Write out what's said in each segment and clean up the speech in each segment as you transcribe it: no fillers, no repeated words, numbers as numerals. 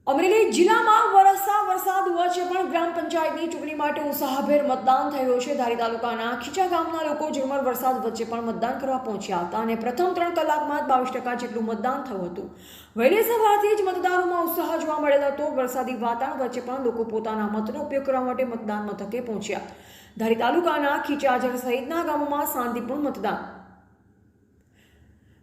અમરેલી જિલ્લામાં વરસાદ વચ્ચે પણ ગ્રામ પંચાયતની ચૂંટણી માટે ઉત્સાહભેર મતદાન થઈ રહ્યું છે। ધારી તાલુકાના ખીચા ગામના લોકો ઝરમર વરસાદ વચ્ચે પણ મતદાન કરવા પહોંચ્યા હતા અને પ્રથમ 3 કલાકમાં જ 22% જેટલું મતદાન થયું હતું। વહેલી સવારથી જ મતદારોમાં ઉત્સાહ જોવા મળેલ હતો। વરસાદી વાતાવરણ વચ્ચે પણ લોકો પોતાના મતનો ઉપયોગ કરવા માટે મતદાન મથકે પહોંચ્યા। ધારી તાલુકાના ખીચાજર સહિતના ગામોમાં શાંતિપૂર્ણ મતદાન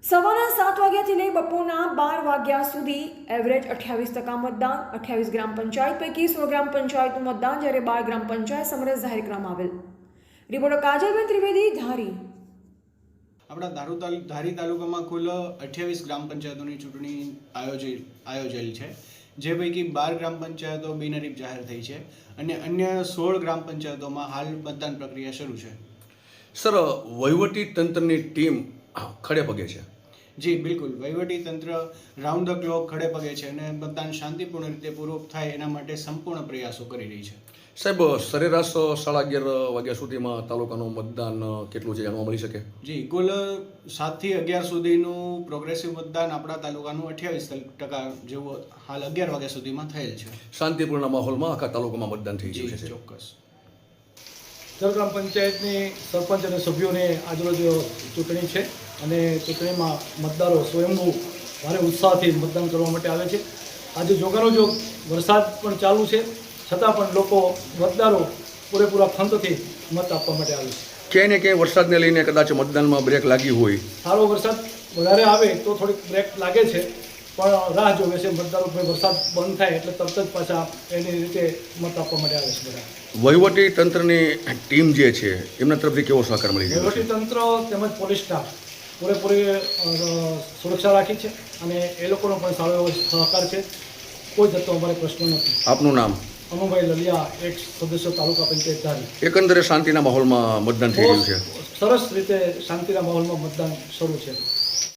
સવારના 7 વાગ્યાથી લઈ બપોરના 12 વાગ્યા સુધી એવરેજ 28% મતદાન। 28 ગ્રામ પંચાયત પૈકી 16 ગ્રામ પંચાયતનું મતદાન જ્યારે 12 ગ્રામ પંચાયત સમરસ જાહેર કરવામાં આવેલ। રિપોર્ટર કાજલબેન ત્રિવેદી, ધારી। આપણા ધારી તાલુકામાં કુલ 28 ગ્રામ પંચાયતોની ચૂંટણી આયોજેલ છે, જે પૈકી 12 ગ્રામ પંચાયતો બિનહરીફ જાહેર થઈ છે અને અન્ય 16 ગ્રામ પંચાયતોમાં હાલ મતદાન પ્રક્રિયા શરૂ છે। સર, વહીવટી તંત્રની ટીમ ખડે પગે છે? જી બિલકુલ, વહીવટી તંત્ર રાઉન્ડ ધ ક્લોક ખડે પગે છે અને મતદાન શાંતિપૂર્ણ રીતે પૂરું થાય એના માટે સંપૂર્ણ પ્રયાસો કરી રહી છે। સાહેબ, સરેરાશ 11:30 વાગ્યા સુધીમાં તાલુકાનું મતદાન કેટલું છે જાણવા મળી શકે? જી, કુલ 7 થી 11 સુધીનું પ્રોગ્રેસિવ મતદાન આપણા તાલુકાનું 28% જેવું હાલ 11 વાગ્યા સુધીમાં થયેલ છે। શાંતિપૂર્ણ માહોલમાં આખા તાલુકામાં મતદાન થઈ ગયું છે? ચોક્કસ। જર ગ્રામ પંચાયતની સરપંચ અને સભ્યોની આજરોજ ચૂંટણી છે અને ચૂંટણીમાં મતદારો સ્વયંભૂ ભારે ઉત્સાહથી મતદાન કરવા માટે આવે છે। આજે જોગાનો જોગ વરસાદ પણ ચાલુ છે, છતાં પણ લોકો મતદારો પૂરેપૂરા ખંતથી મત આપવા માટે આવે છે। ક્યાંય ને ક્યાંય વરસાદને લઈને કદાચ મતદાનમાં બ્રેક લાગી હોય? સારો વરસાદ વધારે આવે તો થોડીક બ્રેક લાગે છે, પણ રાહ જોવે છે મતદારો। વરસાદ બંધ થાય એટલે તરત જ પાછા એની રીતે મત આપવા માટે આવે છે બધા। વહીવટી તંત્રની ટીમ જે છે એમના તરફથી કેવો સહકાર મળી રહ્યો છે? વહીવટી તંત્ર તેમજ પોલીસ સ્ટાફ પૂરેપૂરી સુરક્ષા રાખી છે અને એ લોકોનો પણ સારો એવો સહકાર છે। કોઈ જતો અમારે પ્રશ્ન નથી। આપનું નામ? અમુભાઈ લલિયા, એક સદસ્ય તાલુકા પંચાયત ધારી। એકંદરે શાંતિના માહોલમાં મતદાન થઈ રહ્યું છે? સરસ રીતે શાંતિના માહોલમાં મતદાન શરૂ છે।